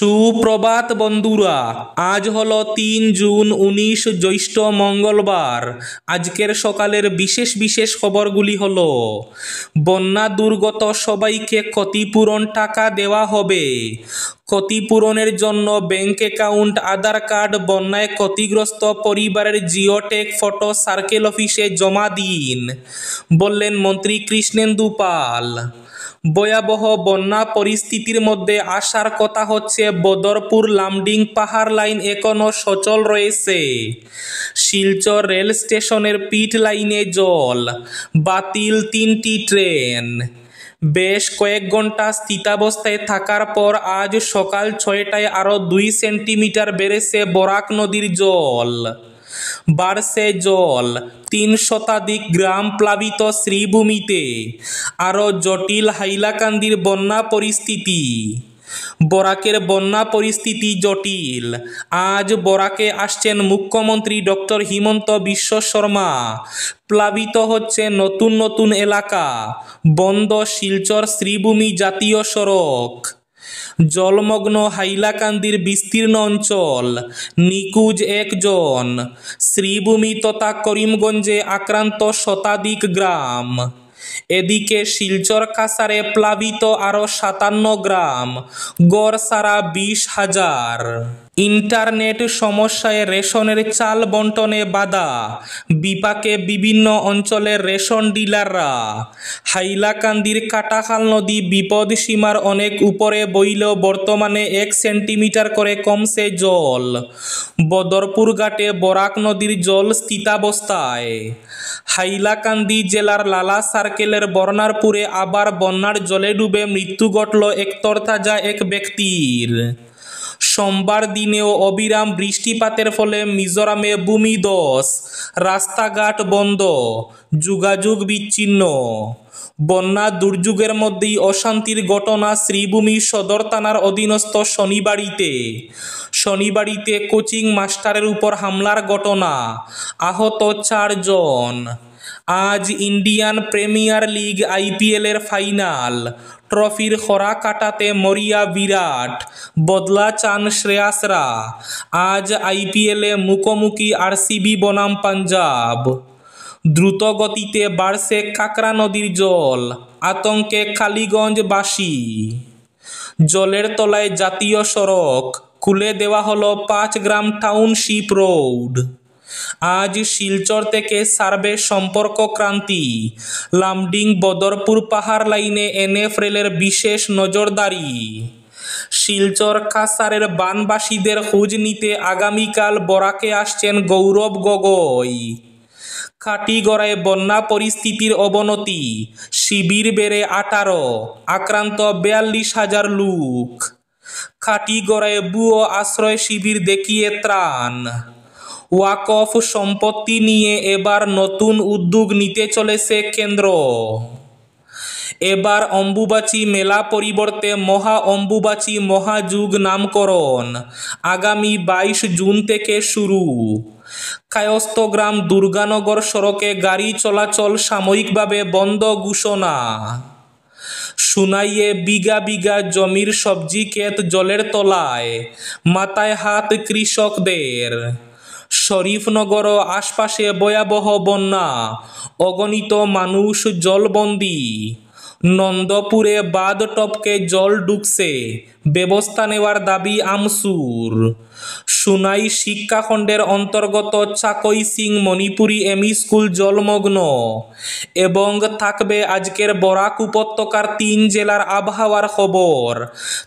সুপ্রভাত বন্ধুরা, আজ হলো ৩ জুন ১৯ জ্যৈষ্ঠ মঙ্গলবার। আজকের সকালের বিশেষ বিশেষ খবরগুলি হলো: বন্যা দুর্গত সবাইকে ক্ষতিপূরণ টাকা দেওয়া হবে। ক্ষতিপূরণের জন্য ব্যাংক অ্যাকাউন্ট, আধার কার্ড বন্যায় ক্ষতিগ্রস্ত পরিবারের জিওটেগ ফটো সার্কেল অফিসে জমা দিন, বললেন মন্ত্রী কৃষ্ণেন্দু পাল। ভয়াবহ বন্যা পরিস্থিতির মধ্যে আসার কথা হচ্ছে বদরপুর লামডিং পাহাড় লাইন এখনও সচল রয়েছে। শিলচর রেল স্টেশনের পিট লাইনে জল, বাতিল ৩টি ট্রেন। বেশ কয়েক ঘন্টা স্থিতাবস্থায় থাকার পর আজ সকাল ৬টায় আরও ২ সেন্টিমিটার বেড়েছে বরাক নদীর জল। বাড়ছে জল, ৩ শতাধিক গ্রাম প্লাবিত শ্রীভূমিতে। আরও জটিল হাইলাকান্দির বন্যা পরিস্থিতি। বরাকের বন্যা পরিস্থিতি জটিল। আজ বরাকে আসছেন মুখ্যমন্ত্রী ডক্টর হিমন্ত বিশ্ব শর্মা। প্লাবিত হচ্ছে নতুন নতুন এলাকা। বন্ধ শিলচর শ্রীভূমি জাতীয় সড়ক। জলমগ্ন হাইলাকান্দির বিস্তীর্ণ অঞ্চল। নিখোঁজ ১ জন। শ্রীভূমি তথা করিমগঞ্জে আক্রান্ত শতাধিক গ্রাম। এদিকে শিলচর কাছাড়ে প্লাবিত আরও ৫৭ গ্রাম, গড় সারা ২০,০০০। ইন্টারনেট সমস্যায় রেশনের চাল বন্টনে বাধা, বিপাকে বিভিন্ন অঞ্চলের রেশন ডিলাররা। হাইলাকান্দির কাটাখাল নদী বিপদসীমার অনেক উপরে বইলেও বর্তমানে ১ সেন্টিমিটার করে কমছে জল। বদরপুর ঘাটে বরাক নদীর জল স্থিতাবস্থায়। হাইলাকান্দি জেলার লালা সার্কেলের বর্নারপুরে আবার বন্যার জলে ডুবে মৃত্যু ঘটল তরতাজা এক ব্যক্তির। সোমবার দিনেও অবিরাম বৃষ্টিপাতের ফলে মিজোরামে ভূমিধস, রাস্তাঘাট বন্ধ, যোগাযোগ বিচ্ছিন্ন। বন্যা দুর্যোগের মধ্যেই অশান্তির ঘটনা শ্রীভূমি সদর থানার অধীনস্থ শনিবাড়িতে কোচিং মাস্টারের উপর হামলার ঘটনা, আহত ৪ জন। আজ ইন্ডিয়ান প্রিমিয়ার লিগ IPL-এর ফাইনাল। ট্রফির খরা কাটাতে মরিয়া বিরাট, বদলা চান শ্রেয়াসরা। আজ IPL-এ মুখোমুখি RCB বনাম পাঞ্জাব। দ্রুত গতিতে বাড়ছে কাকরা নদীর জল, আতঙ্কে কালীগঞ্জবাসী। জলের তলায় জাতীয় সড়ক, খুলে দেওয়া হলো ৫ গ্রাম টাউনশিপ রোড। আজ শিলচর থেকে সার্ভে সম্পর্ক ক্রান্তি। লামডিং বদরপুর পাহাড় লাইনে NF রেলের বিশেষ নজরদারি। শিলচর কাছাড়ের বানবাসীদের খোঁজ নিতে আগামীকাল বরাকে আসছেন গৌরব গগৈ। কাটিগড়ায় বন্যা পরিস্থিতির অবনতি, শিবির বেড়ে ১৮, আক্রান্ত ৪২,০০০ লোক। কাটিগড়ায় ভুয়ো আশ্রয় শিবির দেখিয়ে ত্রাণ। ওয়াকফ সম্পত্তি নিয়ে এবার নতুন উদ্যোগ নিতে চলেছে কেন্দ্র। এবার অম্বুবাচী মেলা পরিবর্তে মহা অম্বুবাচী মহাযুগ নামকরণ। আগামী ২২ জুন থেকে শুরু। কায়স্থগ্রাম দুর্গানগর সড়কে গাড়ি চলাচল সাময়িকভাবে বন্ধ ঘোষণা। সুনাইয়ে বিঘা বিঘা জমির সবজি ক্ষেত জলের তলায়, মাথায় হাত কৃষকদের। শরীফনগর ও আশপাশে ভয়াবহ বন্যা, অগণিত মানুষ জলবন্দী। নন্দপুরে বাঁধ টপকে জল ঢুকছে, ব্যবস্থা নেওয়ার দাবি আমসুর। সুনাই শিক্ষাখণ্ডের অন্তর্গত চাকই সিং মণিপুরি এমই স্কুল জলমগ্ন। এবং থাকবে আজকের বরাক উপত্যকার ৩ জেলার আবহাওয়ার খবর।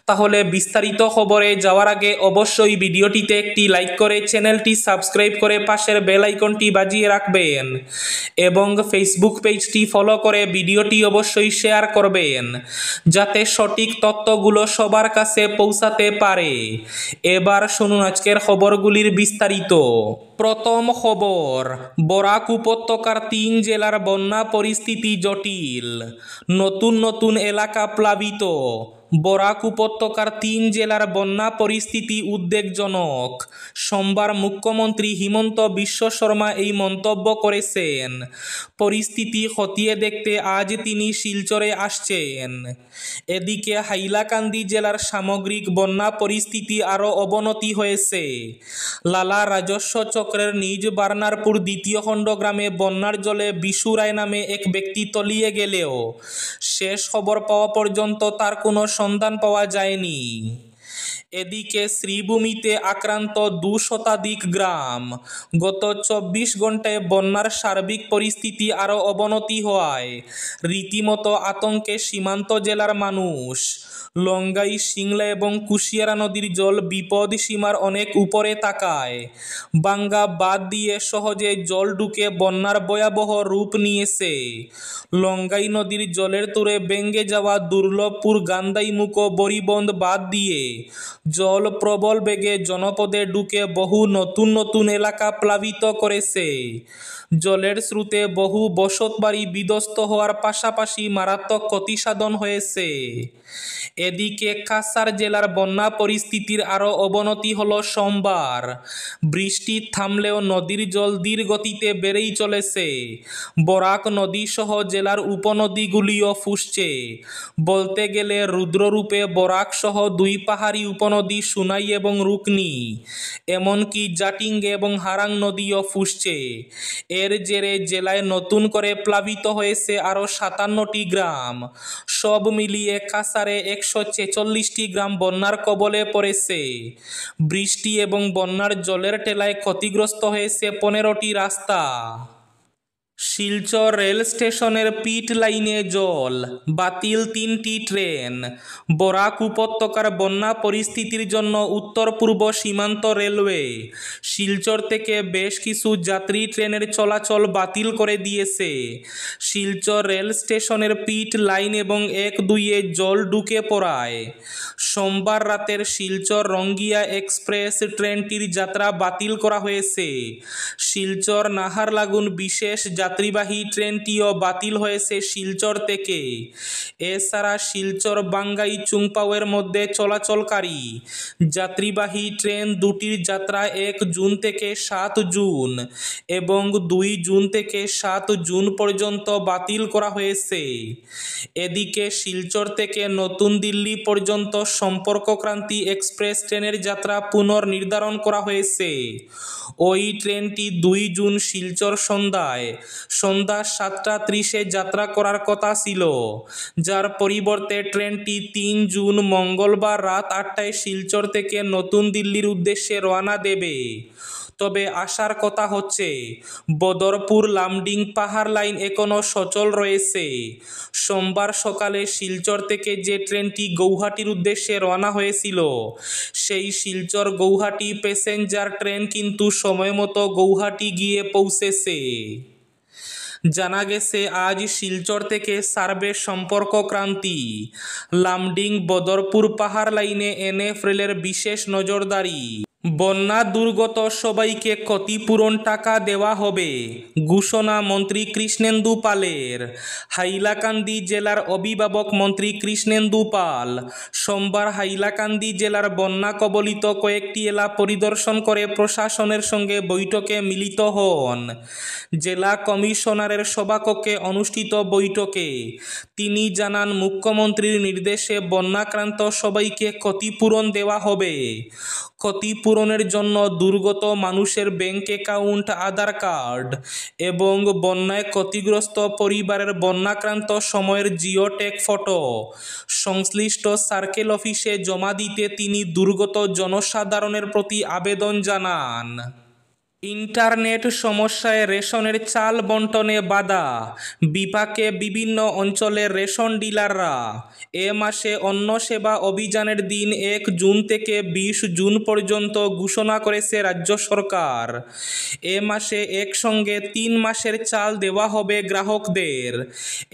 তাহলে বিস্তারিত খবরে যাওয়ার আগে অবশ্যই ভিডিওটিতে একটি লাইক করে চ্যানেলটি সাবস্ক্রাইব করে পাশের বেল আইকনটি বাজিয়ে রাখবেন এবং ফেসবুক পেজটি ফলো করে ভিডিওটি অবশ্যই শেয়ার করবেন, যাতে সঠিক তথ্যগুলো সবার কাছে পৌঁছাতে পারে। এবার শুনুন আজকের খবরগুলির বিস্তারিত। প্রথম খবর, বরাক উপত্যকার ৩ জেলার বন্যা পরিস্থিতি জটিল। নতুন নতুন এলাকা প্লাবিত। বরাক উপত্যকার ৩ জেলার বন্যা পরিস্থিতি উদ্বেগজনক। সোমবার মুখ্যমন্ত্রী হিমন্ত বিশ্ব শর্মা এই মন্তব্য করেছেন। পরিস্থিতি খতিয়ে দেখতে আজ তিনি শিলচরে আসছেন। এদিকে হাইলাকান্দি জেলার সামগ্রিক বন্যা পরিস্থিতি আরও অবনতি হয়েছে। লালা রাজস্ব চক্রের নিজ বার্নারপুর দ্বিতীয় খণ্ড গ্রামে বন্যার জলে বিশু রায় নামে এক ব্যক্তি তলিয়ে গেলেও শেষ খবর পাওয়া পর্যন্ত তার কোনো সন্ধান পাওয়া যায়নি। এদিকে শ্রীভূমিতে আক্রান্ত ২ শতাধিক গ্রাম। গত ২৪ ঘন্টায় বন্যার সার্বিক পরিস্থিতি আরও অবনতি হওয়ায় রীতিমতো আতঙ্কে সীমান্ত জেলার মানুষ। লঙ্গাই, সিংলা এবং কুশিয়ারা নদীর জল বিপদ সীমার অনেক উপরে থাকায় বাঙ্গা বাঁধ দিয়ে সহজে জল ঢুকে বন্যার ভয়াবহ রূপ নিয়েছে। লঙ্গাই নদীর জলের তোড়ে ভেঙে যাওয়া দুর্লভপুর গান্ধাইমুখো বরিবন্ধ বাঁধ দিয়ে জল প্রবল বেগে জনপদে ঢুকে বহু নতুন নতুন এলাকা প্লাবিত করেছে। জলের স্রোতে বহু বসতবাড়ি বিধ্বস্ত হওয়ার পাশাপাশি মারাত্মক ক্ষতিসাধন হয়েছে। এদিকে কাছাড় জেলার বন্যা পরিস্থিতির আরও অবনতি হলো সোমবার। বৃষ্টি থামলেও নদীর জল ধীর গতিতে বেড়েই চলেছে। বরাক নদী সহ জেলার উপনদীগুলিও ফুসছে। বলতে গেলে রুদ্ররূপে বরাক সহ 2 পাহাড়ি উপনদী সুনাই এবং রুকনি, এমনকি জাটিঙ্গে এবং হারাং নদীও ফুসছে। এর জেরে জেলায় নতুন করে প্লাবিত হয়েছে আরও 57টি গ্রাম। সব মিলিয়ে কাছাড়ে 146টি গ্রাম বন্যার কবলে পড়েছে। বৃষ্টি এবং বন্যার জলের টেলায় ক্ষতিগ্রস্ত হয়েছে 15টি রাস্তা। শিলচর রেল স্টেশনের পিট লাইনে জল, বাতিল 3টি ট্রেন। বরাক উপত্যকার বন্যা পরিস্থিতির জন্য উত্তর পূর্ব সীমান্ত রেলওয়ে শিলচর থেকে বেশ কিছু যাত্রী ট্রেনের চলাচল বাতিল করে দিয়েছে। শিলচর রেল স্টেশনের পিট লাইন এবং 1-2-এ জল ঢুকে পড়ায় সোমবার রাতের শিলচর রঙ্গিয়া এক্সপ্রেস ট্রেনটির যাত্রা বাতিল করা হয়েছে। শিলচর নাহারলাগুন বিশেষ যাত্রীবাহী ট্রেনটিও বাতিল হয়েছে শিলচর থেকে। এছাড়া শিলচর বাঙ্গাই চুংপাওয়ের মধ্যে চলাচলকারী যাত্রীবাহী ট্রেন দুটির যাত্রা 1 জুন থেকে 7 জুন এবং 2 জুন থেকে 7 জুন পর্যন্ত বাতিল করা হয়েছে। এদিকে শিলচর থেকে নতুন দিল্লি পর্যন্ত সম্পর্কক্রান্তি এক্সপ্রেস ট্রেনের যাত্রা পুনর্নির্ধারণ করা হয়েছে। ওই ট্রেনটি 2 জুন শিলচর সন্ধ্যা 7:30-এ যাত্রা করার কথা ছিল, যার পরিবর্তে ট্রেনটি 3 জুন মঙ্গলবার রাত 8টায় শিলচর থেকে নতুন দিল্লির উদ্দেশ্যে রওনা দেবে। তবে আসার কথা হচ্ছে বদরপুর লামডিং পাহাড় লাইন এখনও সচল রয়েছে। সোমবার সকালে শিলচর থেকে যে ট্রেনটি গৌহাটির উদ্দেশ্যে রওনা হয়েছিল সেই শিলচর গৌহাটি প্যাসেঞ্জার ট্রেন কিন্তু সময়মতো গৌহাটি গিয়ে পৌঁছেছে। জানা গেছে আজ শিলচর থেকে সার্বে সম্পর্কক্রান্তি লামডিং বদরপুর পাহাড় লাইনে এনএফ রেলের বিশেষ নজরদারি। বন্যা দুর্গত সবাইকে ক্ষতিপূরণ টাকা দেওয়া হবে, ঘোষণা মন্ত্রী কৃষ্ণেন্দু পালের। হাইলাকান্দি জেলার অভিভাবক মন্ত্রী কৃষ্ণেন্দু পাল সোমবার হাইলাকান্দি জেলার বন্যা কবলিত কয়েকটি এলাকা পরিদর্শন করে প্রশাসনের সঙ্গে বৈঠকে মিলিত হন। জেলা কমিশনারের সভাকক্ষে অনুষ্ঠিত বৈঠকে তিনি জানান, মুখ্যমন্ত্রীর নির্দেশে বন্যাক্রান্ত সবাইকে ক্ষতিপূরণ দেওয়া হবে। ক্ষতিপূরণের জন্য দুর্গত মানুষের ব্যাংক অ্যাকাউন্ট, আধার কার্ড এবং বন্যায় ক্ষতিগ্রস্ত পরিবারের বন্যাক্রান্ত সময়ের জিওটেক ফটো সংশ্লিষ্ট সার্কেল অফিসে জমা দিতে তিনি দুর্গত জনসাধারণের প্রতি আবেদন জানান। ইন্টারনেট সমস্যায় রেশনের চাল বণ্টনে বাধা, বিপাকে বিভিন্ন অঞ্চলের রেশন ডিলাররা। এ মাসে অন্ন সেবা অভিযানের দিন 1 জুন থেকে 20 জুন পর্যন্ত ঘোষণা করেছে রাজ্য সরকার। এ মাসে একসঙ্গে 3 মাসের চাল দেওয়া হবে গ্রাহকদের।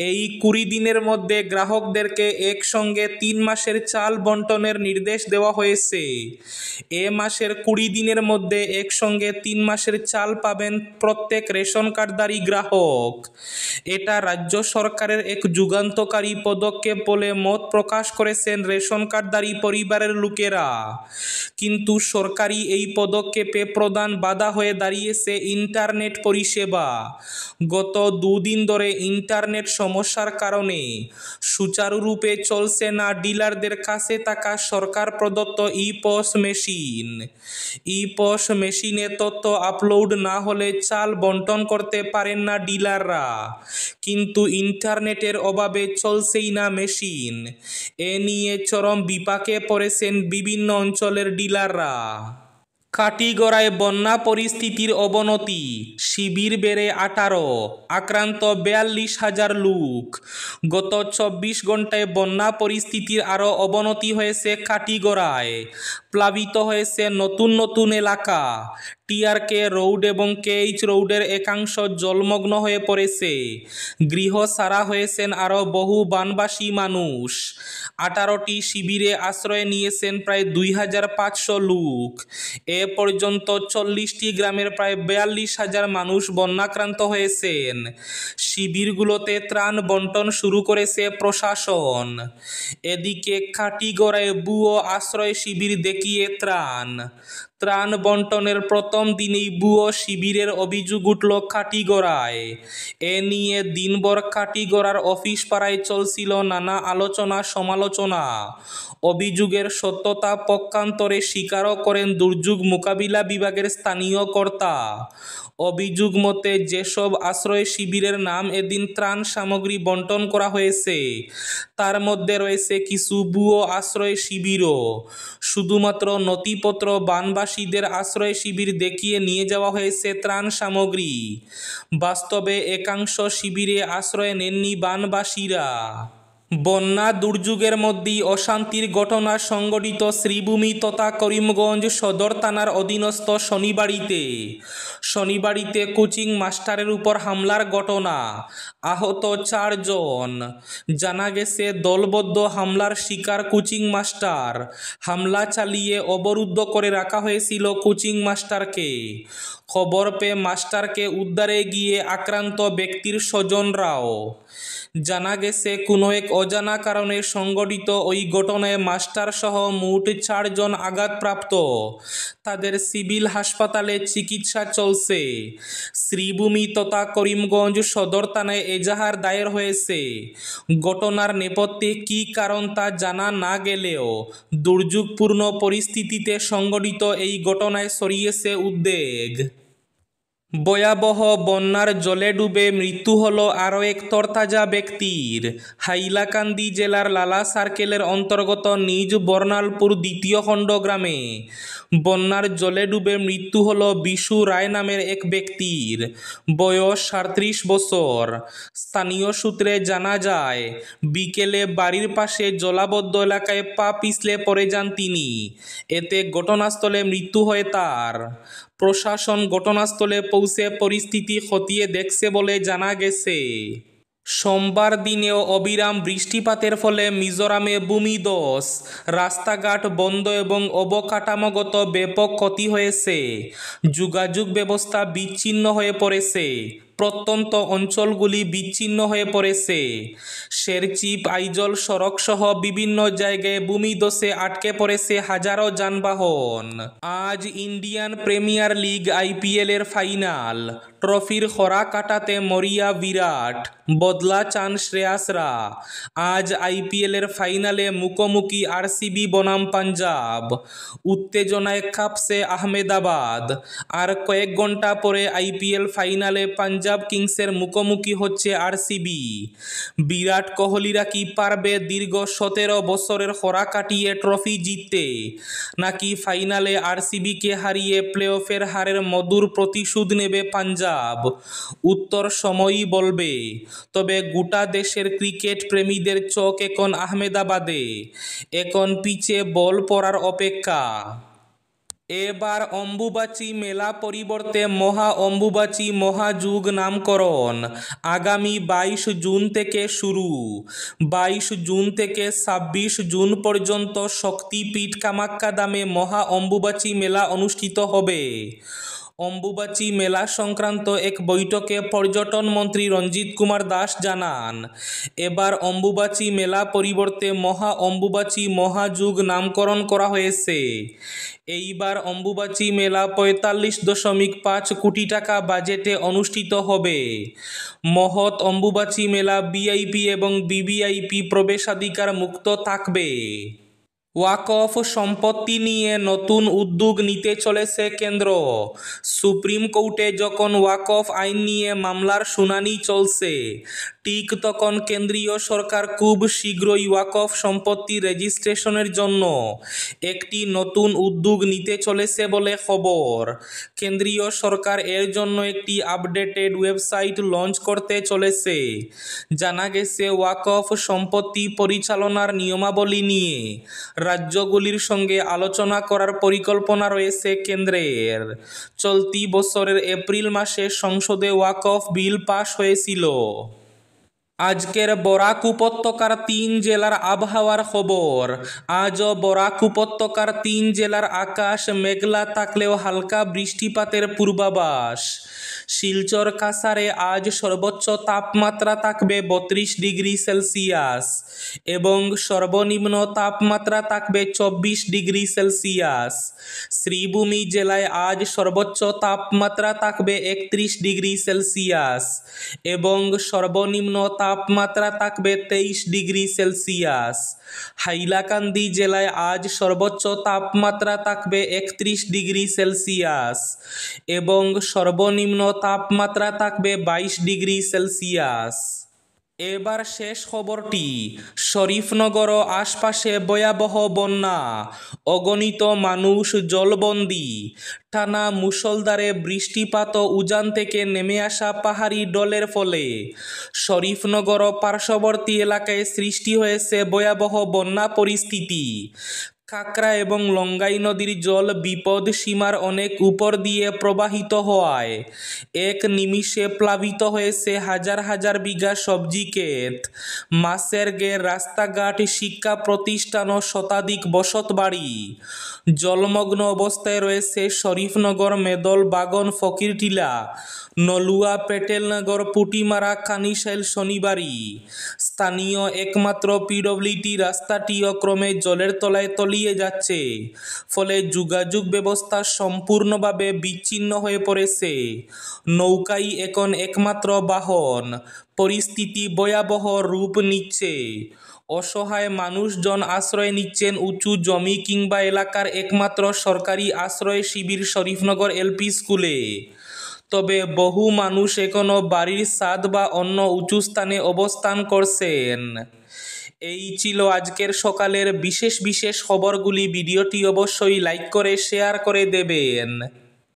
এই 20 দিনের মধ্যে গ্রাহকদেরকে একসঙ্গে 3 মাসের চাল বণ্টনের নির্দেশ দেওয়া হয়েছে। এ মাসের 20 দিনের মধ্যে একসঙ্গে 3 মাসের মাসের চাল পাবেন প্রত্যেক রেশন কার্ডধারী গ্রাহক। এটা রাজ্য সরকারের এক যুগান্তকারী পদক্ষেপ বলে মত প্রকাশ করেছেন রেশন কার্ডধারী পরিবারের লোকেরা। কিন্তু সরকারি এই পদক্ষেপে প্রধান বাধা হয়ে দাঁড়িয়েছে ইন্টারনেট পরিষেবা। গত দুদিন ধরে ইন্টারনেট সমস্যার কারণে সুচারুরূপে চলছে না ডিলারদের কাছে থাকা সরকার প্রদত্ত ই-পস মেশিন। ই-পস মেশিনে তথ্য আপলোড না হলে চাল বন্টন করতে পারেন না ডিলাররা। কিন্তু ইন্টারনেটের অভাবে চলছেই না মেশিন। এ নিয়ে চরম বিপাকে পড়েছেন বিভিন্ন অঞ্চলের ডিলাররা। কাটিগড়ায় বন্যা পরিস্থিতির অবনতি, শিবির বেড়ে 18, আক্রান্ত 42,000 লোক। গত 24 ঘন্টায় বন্যা পরিস্থিতির আরও অবনতি হয়েছে কাটিগড়ায়। প্লাবিত হয়েছে নতুন নতুন এলাকা। টিআরকে রোড এবং কেএইচ রোডের একাংশ জলমগ্ন হয়ে পড়েছে। গৃহ ছাড়া হয়েছেন আরও বহু বানবাসী মানুষ। 18টি শিবিরে আশ্রয় নিয়েছেন প্রায় 2,500 লোক। এ পর্যন্ত 40টি গ্রামের প্রায় 42,000 মানুষ বন্যাক্রান্ত হয়েছেন। শিবিরগুলোতে ত্রাণ বন্টন শুরু করেছে প্রশাসন। এদিকে কাটিগড়ায় ভুয়ো আশ্রয় শিবির দেখিয়ে ত্রাণ বন্টনের প্রথম দিনেই ভুয়ো শিবিরের অভিযোগ উঠল কাটিগড়ায়। এ নিয়ে দিনভর কাটিগড়ার অফিস পাড়ায় চলছিল নানা আলোচনা সমালোচনা। অভিযোগের সত্যতা পক্ষান্তরে স্বীকারও করেন দুর্যোগ মোকাবিলা বিভাগের স্থানীয় কর্তা। অভিযোগ মতে যেসব আশ্রয় শিবিরের নাম এদিন ত্রাণ সামগ্রী বন্টন করা হয়েছে তার মধ্যে রয়েছে কিছু ভুয়ো আশ্রয় শিবিরও। শুধুমাত্র নথিপত্র বানবাসীদের আশ্রয় শিবির দেখিয়ে নিয়ে যাওয়া হয়েছে ত্রাণ সামগ্রী। বাস্তবে একাংশ শিবিরে আশ্রয় নেননি বানবাসীরা। বন্যা দুর্যোগের মধ্যেই অশান্তির ঘটনা সংঘটিত শ্রীভূমি তথা করিমগঞ্জ সদর থানার অধীনস্থ শনিবাড়িতে কোচিং মাস্টারের উপর হামলার ঘটনা। আহত 4 জন। জানা গেছে দলবদ্ধ হামলার শিকার কোচিং মাস্টার। হামলা চালিয়ে অবরুদ্ধ করে রাখা হয়েছিল কোচিং মাস্টারকে। খবর পেয়ে মাস্টারকে উদ্ধারে গিয়ে আক্রান্ত ব্যক্তির স্বজনরাও। জানা গেছে কোনো এক অজানা কারণে সংঘটিত ওই ঘটনায় মাস্টার সহ মোট 4 জন আঘাতপ্রাপ্ত। তাদের সিভিল হাসপাতালে চিকিৎসা চলছে। শ্রীভূমি তথা করিমগঞ্জ সদর থানায় এজাহার দায়ের হয়েছে। ঘটনার নেপথ্যে কী কারণ তা জানা না গেলেও দুর্যোগপূর্ণ পরিস্থিতিতে সংঘটিত এই ঘটনায় ছড়িয়েছে উদ্বেগ। ভয়াবহ বন্যার জলে ডুবে মৃত্যু হলো আরও এক তরতাজা ব্যক্তির। হাইলাকান্দি জেলার লালা সার্কেলের অন্তর্গত নিজ বর্ণালপুর 2 খণ্ড গ্রামে বন্যার জলে ডুবে মৃত্যু হলো বিশু রায় নামের এক ব্যক্তির। বয়স 37 বছর। স্থানীয় সূত্রে জানা যায়, বিকেলে বাড়ির পাশে জলাবদ্ধ এলাকায় পা পিছলে পড়ে যান তিনি। এতে ঘটনাস্থলে মৃত্যু হয় তার। প্রশাসন ঘটনাস্থলে পৌঁছে পরিস্থিতি খতিয়ে দেখছে বলে জানা গেছে। সোমবার দিনেও অবিরাম বৃষ্টিপাতের ফলে মিজোরামে ভূমিধস, রাস্তাঘাট বন্ধ এবং অবকাঠামোগত ব্যাপক ক্ষতি হয়েছে। যোগাযোগ ব্যবস্থা বিচ্ছিন্ন হয়ে পড়েছে। প্রত্যন্ত অঞ্চলগুলি বিচ্ছিন্ন হয়ে পড়েছে। শেরচিপ আইজল সড়ক সহ বিভিন্ন জায়গায় ভূমিধসে আটকে পড়েছে হাজারো যানবাহন। আজ ইন্ডিয়ান প্রিমিয়ার লিগ IPL এর ফাইনাল। ট্রফির খরা কাটাতে মরিয়া বিরাট, বদলা চান শ্রেয়াসরা। আজ IPL এর ফাইনালে মুখোমুখি RCB বনাম পাঞ্জাব। উত্তেজনায় কাঁপছে আহমেদাবাদ। আর কয়েক ঘন্টা পরে IPL ফাইনালে পাঞ্জাব কিংসের মুখোমুখি হচ্ছে RCB। বিরাট কোহলিরা কি পারবে দীর্ঘ 17 বছরের খরা কাটিয়ে ট্রফি জিততে, নাকি ফাইনালে RCBকে হারিয়ে প্লে-অফের হারের মধুর প্রতিশোধ নেবে পাঞ্জাব? উত্তর সময়ই বলবে। তবে গোটা দেশের ক্রিকেট প্রেমীদের চোখ এখন আহমেদাবাদে। এখন পিচে বল পড়ার অপেক্ষা। এবার অম্বুবাচী মেলা পরিবর্তে মহা অম্বুবাচী মহাযুগ নামকরণ। আগামী 22 জুন থেকে শুরু। 22 জুন থেকে 26 জুন পর্যন্ত শক্তিপীঠ কামাখ্যা ধামে মহা অম্বুবাচী মেলা অনুষ্ঠিত হবে। অম্বুবাচী মেলা সংক্রান্ত এক বৈঠকে পর্যটন মন্ত্রী রঞ্জিত কুমার দাস জানান, এবার অম্বুবাচী মেলা পরিবর্তে মহা অম্বুবাচী মহাযুগ নামকরণ করা হয়েছে। এইবার অম্বুবাচী মেলা ৪৫.৫ কোটি টাকা বাজেটে অনুষ্ঠিত হবে। মহৎ অম্বুবাচী মেলা ভিআইপি এবং ভিভিআইপি প্রবেশাধিকার মুক্ত থাকবে। ওয়াকফ সম্পত্তি নিয়ে নতুন উদ্যোগ নিতে চলেছে কেন্দ্র। সুপ্রিম কোর্টে যখন ওয়াকফ আইন নিয়ে মামলার শুনানি চলছে, ঠিক তখন কেন্দ্রীয় সরকার খুব শীঘ্রই ওয়াকফ সম্পত্তি রেজিস্ট্রেশনের জন্য একটি নতুন উদ্যোগ নিতে চলেছে বলে খবর। কেন্দ্রীয় সরকার এর জন্য একটি আপডেটেড ওয়েবসাইট লঞ্চ করতে চলেছে। জানা গেছে, ওয়াকফ সম্পত্তি পরিচালনার নিয়মাবলী নিয়ে রাজ্যগুলির সঙ্গে আলোচনা করার পরিকল্পনা রয়েছে কেন্দ্রের। চলতি বছরের এপ্রিল মাসে সংসদে ওয়াকফ বিল পাস হয়েছিল। আজকের বরাক উপত্যকার ৩ জেলার আবহাওয়ার খবর। আজও বরাক উপত্যকার ৩ জেলার আকাশ মেঘলা থাকলেও হালকা বৃষ্টিপাতের পূর্বাভাস। শিলচর কাছাড়ে আজ সর্বোচ্চ তাপমাত্রা থাকবে ৩২ ডিগ্রি সেলসিয়াস এবং সর্বনিম্ন তাপমাত্রা থাকবে ২৪ ডিগ্রি সেলসিয়াস। শ্রীভূমি জেলায় আজ সর্বোচ্চ তাপমাত্রা থাকবে ৩১ ডিগ্রি সেলসিয়াস এবং সর্বনিম্ন তাপমাত্রা থাকবে ২৩ ডিগ্রি সেলসিয়াস। হাইলাকান্দি জেলায় আজ সর্বোচ্চ তাপমাত্রা থাকবে ৩১ ডিগ্রি সেলসিয়াস এবং সর্বনিম্ন তাপমাত্রা থাকবে ২২ ডিগ্রি সেলসিয়াস। এবার শেষ খবরটি। শরীফনগর ও আশপাশে ভয়াবহ বন্যা, অগণিত মানুষ জলবন্দী। টানা মুষলধারে বৃষ্টিপাত ও উজান থেকে নেমে আসা পাহাড়ি ঢলের ফলে শরীফনগর ও পার্শ্ববর্তী এলাকায় সৃষ্টি হয়েছে ভয়াবহ বন্যা পরিস্থিতি। কাকরা এবং লঙ্গাই নদীর জল বিপদ সীমার অনেক উপর দিয়ে প্রবাহিত হওয়ায় এক নিমিষে প্লাবিত হয়েছে হাজার হাজার বিঘা সবজি ক্ষেত, মাছের ঘের, রাস্তাঘাট, শিক্ষা প্রতিষ্ঠান ও শতাধিক বসতবাড়ি। জলমগ্ন অবস্থায় রয়েছে শরীফনগর, মেদল, বাগন, ফকিরটিলা, নলুয়া, পেটেলনগর, পুটিমারা, কানিশাইল, শনিবাড়ি। স্থানীয় একমাত্র পিডব্লিউডি রাস্তাটিও ক্রমে জলের তলায় তলিয়ে যাচ্ছে, ফলে যোগাযোগ ব্যবস্থা সম্পূর্ণভাবে বিচ্ছিন্ন হয়ে পড়েছে। নৌকাই এখন একমাত্র বাহন। পরিস্থিতি ভয়াবহ রূপ নিচ্ছে। অসহায় মানুষজন আশ্রয় নিচ্ছেন উঁচু জমি কিংবা এলাকার একমাত্র সরকারি আশ্রয় শিবির শরীফনগর এলপি স্কুলে। তবে বহু মানুষ এখনও বাড়ির ছাদ বা অন্য উঁচু স্থানে অবস্থান করছেন। এই ছিল আজকের সকালের বিশেষ খবরগুলি। ভিডিওটি অবশ্যই লাইক করে শেয়ার করে দেবেন।